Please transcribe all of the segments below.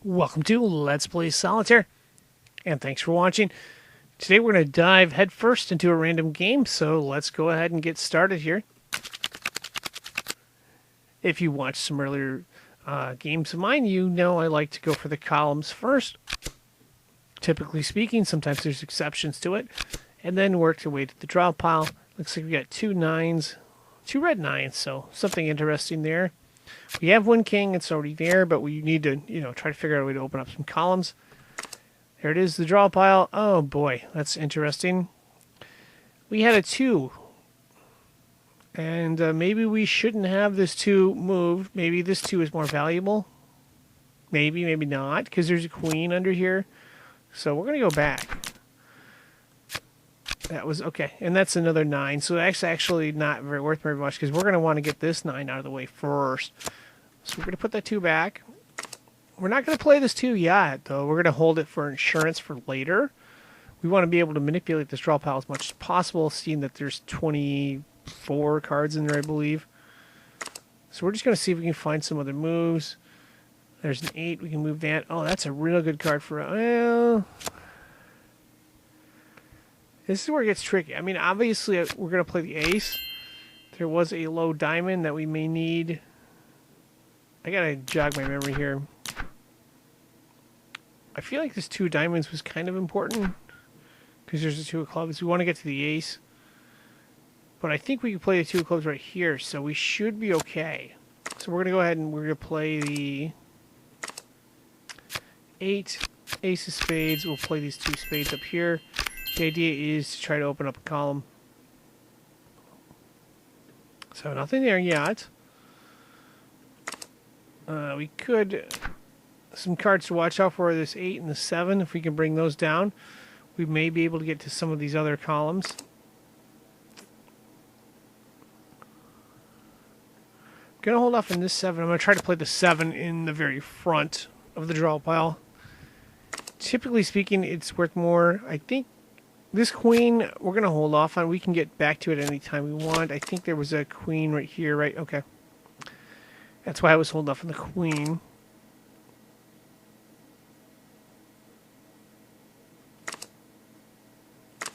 Welcome to Let's Play Solitaire, and thanks for watching. Today we're going to dive headfirst into a random game, so let's go ahead and get started here. If you watched some earlier games of mine, you know I like to go for the columns first. Typically speaking, sometimes there's exceptions to it, and then work your way to the draw pile. Looks like we got two red nines, so something interesting there. We have one king, it's already there, but we need to, try to figure out a way to open up some columns. There it is, the draw pile. Oh boy, that's interesting. We had a 2. And maybe we shouldn't have this 2 moved. Maybe this 2 is more valuable. Maybe, maybe not, because there's a queen under here. So we're going to go back. That was okay, and that's another 9. So that's actually not very worth very much, because we're going to want to get this 9 out of the way first. So we're going to put that 2 back. We're not going to play this 2 yet, though. We're going to hold it for insurance for later. We want to be able to manipulate this draw pile as much as possible, seeing that there's 24 cards in there, I believe. So we're just going to see if we can find some other moves. There's an 8. We can move that. Oh, that's a real good card for... Well, this is where it gets tricky. I mean, obviously, we're going to play the ace. There was a low diamond that we may need. I got to jog my memory here. I feel like this 2 diamonds was kind of important, because there's a 2 of clubs. We want to get to the ace. But I think we can play the 2 of clubs right here, so we should be okay. So we're going to go ahead and we're going to play the 8, ace of spades. We'll play these 2 spades up here. The idea is to try to open up a column. So nothing there yet. We could... Some cards to watch out for are this 8 and the 7. If we can bring those down, we may be able to get to some of these other columns. I'm going to hold off on this 7. I'm going to try to play the 7 in the very front of the draw pile. Typically speaking, it's worth more. I think this queen, we're going to hold off on. We can get back to it anytime we want. I think there was a queen right here, right? Okay. That's why I was holding off on the queen.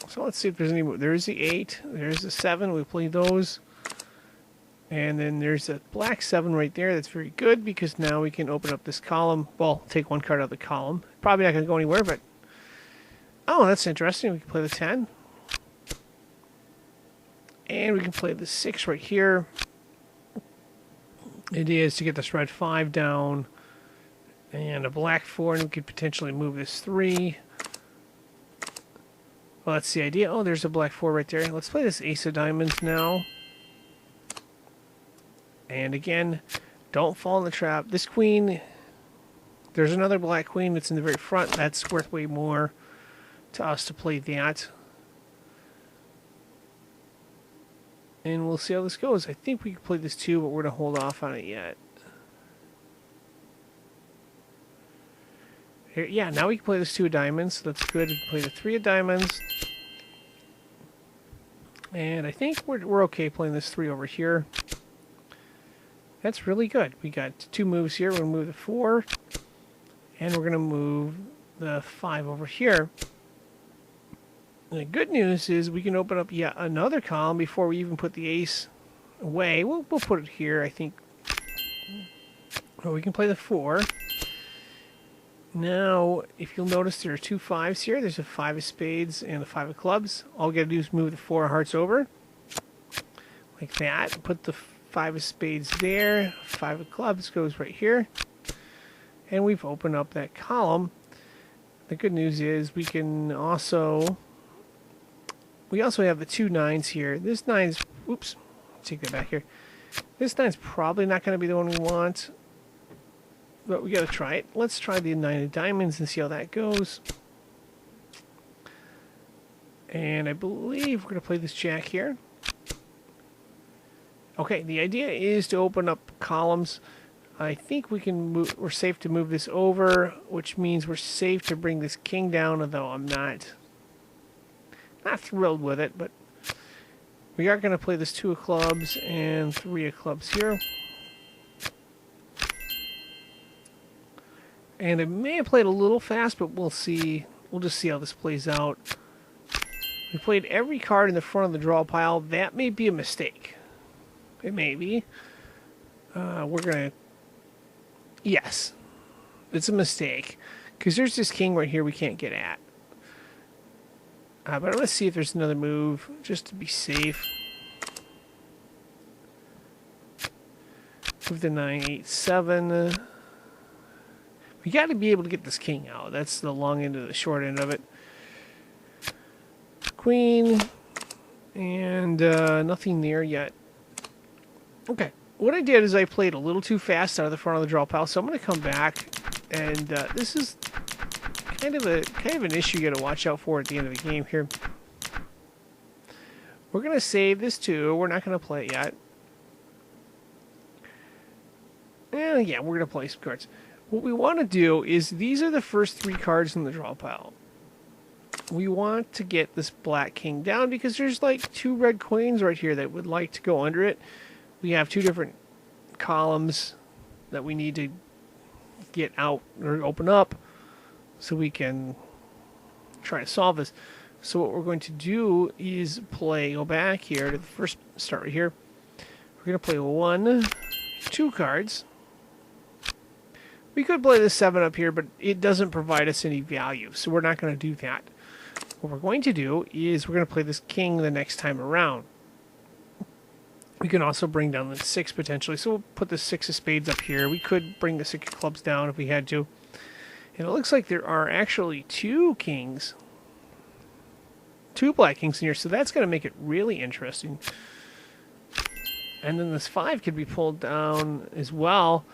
So let's see if there's any... There's the 8. There's the 7. We play those. And then there's a black 7 right there. That's very good, because now we can open up this column. Well, take 1 card out of the column. Probably not going to go anywhere, but... Oh, that's interesting. We can play the 10. And we can play the 6 right here. The idea is to get this red 5 down. And a black 4, and we could potentially move this 3. Well, that's the idea. Oh, there's a black 4 right there. Let's play this ace of diamonds now. And again, don't fall in the trap. This queen, there's another black queen that's in the very front. That's worth way more to us to play that. And we'll see how this goes. I think we can play this too, but we're going to hold off on it yet. Here, yeah, now we can play this 2 of diamonds. That's good. We can play the 3 of diamonds. And I think we're okay playing this 3 over here. That's really good. We got 2 moves here. We're going to move the 4. And we're going to move the 5 over here. And the good news is we can open up yet another column before we even put the ace away. We'll put it here, I think. Well, we can play the 4. Now, if you'll notice, there are 2 5s here. There's a 5 of spades and a 5 of clubs. All we got to do is move the 4 of hearts over. Like that. Put the 5 of spades there. 5 of clubs goes right here. And we've opened up that column. The good news is we can also... We also have the 2 9s here. This 9's... Oops. Take that back here. This 9's probably not going to be the one we want. But we got to try it. Let's try the 9 of diamonds and see how that goes. And I believe we're going to play this jack here. Okay, the idea is to open up columns. I think we can move, we're safe to move this over, which means we're safe to bring this king down, although I'm not thrilled with it, but we are going to play this 2 of clubs and 3 of clubs here. And I may have played a little fast, but we'll see. We'll just see how this plays out. We played every card in the front of the draw pile. That may be a mistake. It may be. We're going to... Yes. It's a mistake. Because there's this king right here we can't get at. But I'm going to see if there's another move, just to be safe. Move the 9, 8, 7. We got to be able to get this king out. That's the long end of the short end of it. Queen. And nothing there yet. Okay. What I did is I played a little too fast out of the front of the draw pile, so I'm going to come back. And this is kind of an issue you got to watch out for at the end of the game here. We're going to save this too. We're not going to play it yet. Yeah, we're going to play some cards. What we want to do is, these are the first 3 cards in the draw pile. We want to get this black king down because there's like 2 red queens right here that would like to go under it. We have 2 different columns that we need to get out or open up so we can try to solve this. So what we're going to do is go back here to the first start right here. We're going to play 1, 2 cards. We could play the 7 up here, but it doesn't provide us any value, so we're not going to do that. What we're going to do is we're going to play this king the next time around. We can also bring down the 6 potentially, so we'll put the 6 of spades up here. We could bring the 6 of clubs down if we had to. And it looks like there are actually 2 kings. 2 black kings in here, so that's going to make it really interesting. And then this 5 could be pulled down as well,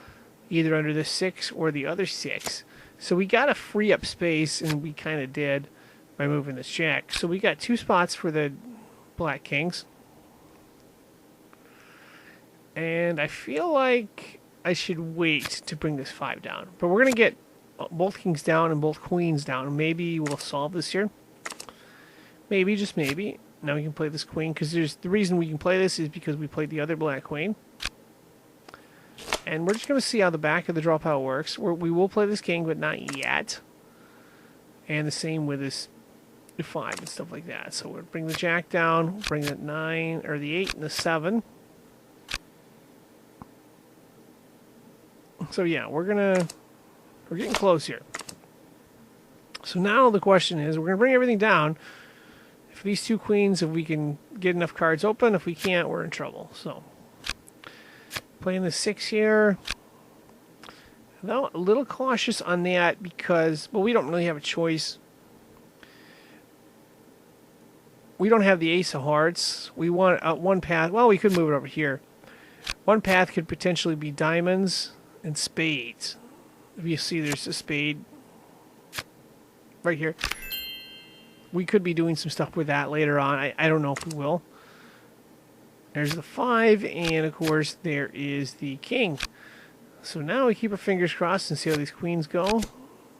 either under the 6 or the other 6. So we got to free up space, and we kind of did by moving this jack. So we got 2 spots for the black kings. And I feel like I should wait to bring this 5 down. But we're going to get both kings down and both queens down. Maybe we'll solve this here. Maybe, just maybe. Now we can play this queen, because the reason we can play this is because we played the other black queen. And we're just going to see how the back of the draw pile works. We will play this king, but not yet. And the same with this 5 and stuff like that. So we'll bring the jack down, bring the 9, or the 8 and the 7. So yeah, we're getting close here. So now the question is, we're going to bring everything down. If these 2 queens, if we can get enough cards open, if we can't, we're in trouble. So playing the 6 here. Though a little cautious on that because, well, we don't really have a choice. We don't have the ace of hearts. We want one path. Well, we could move it over here. One path could potentially be diamonds and spades. If you see, there's a spade right here. We could be doing some stuff with that later on. I don't know if we will. There's the 5, and of course there is the king. So now we keep our fingers crossed and see how these queens go.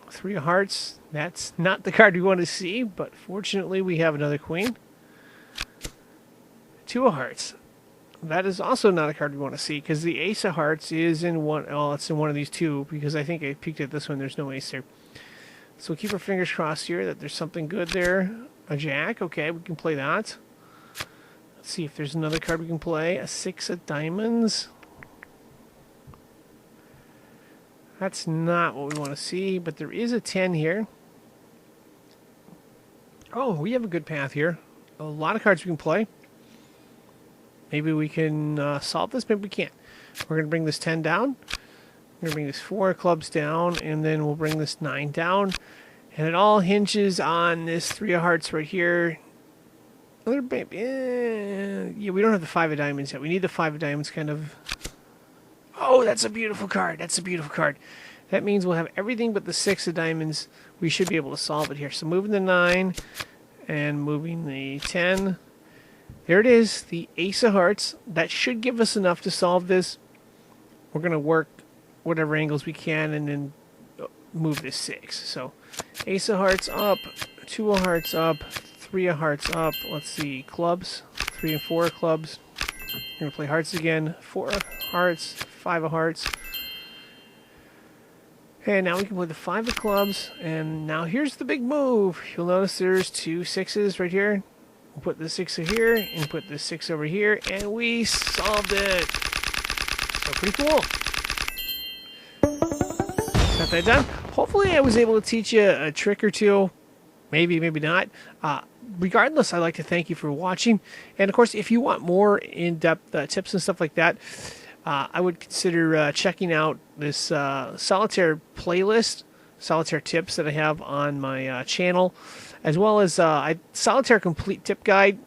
3 of hearts. That's not the card we want to see, but fortunately we have another queen. 2 of hearts. That is also not a card we want to see, because the ace of hearts is in one. Oh, it's in one of these 2, because I think I peeked at this one. There's no ace there. So we'll keep our fingers crossed here that there's something good there. A jack. Okay, we can play that. Let's see if there's another card we can play. A 6 of diamonds. That's not what we want to see, but there is a 10 here. Oh, we have a good path here. A lot of cards we can play. Maybe we can solve this, maybe we can't. We're going to bring this 10 down. We're going to bring this 4 of clubs down, and then we'll bring this 9 down. And it all hinges on this 3 of hearts right here. Another baby. Yeah, we don't have the 5 of diamonds yet. We need the 5 of diamonds kind of. Oh, that's a beautiful card. That's a beautiful card. That means we'll have everything but the 6 of diamonds. We should be able to solve it here. So moving the 9 and moving the 10. There it is, the ace of hearts. That should give us enough to solve this. We're going to work whatever angles we can and then move this 6. So ace of hearts up, 2 of hearts up, 3 of hearts up. Let's see, clubs, 3 and 4 of clubs. We're going to play hearts again, 4 of hearts, 5 of hearts. And now we can play the 5 of clubs, and now here's the big move. You'll notice there's 2 6s right here. We'll put the 6 here and put the 6 over here, and we solved it. So pretty cool. Got that done. Hopefully I was able to teach you a trick or two. Maybe, maybe not. Regardless, I'd like to thank you for watching. And of course, if you want more in-depth tips and stuff like that, I would consider checking out this solitaire playlist, solitaire tips that I have on my channel, as well as Solitaire Complete Tip Guide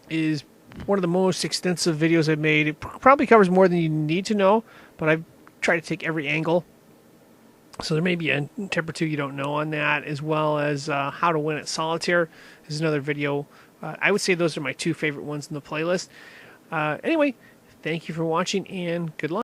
is one of the most extensive videos I've made. It probably covers more than you need to know, but I've tried to take every angle. So there may be a tip or two you don't know on that, as well as how to win at solitaire is another video. I would say those are my 2 favorite ones in the playlist. Anyway, thank you for watching, and good luck.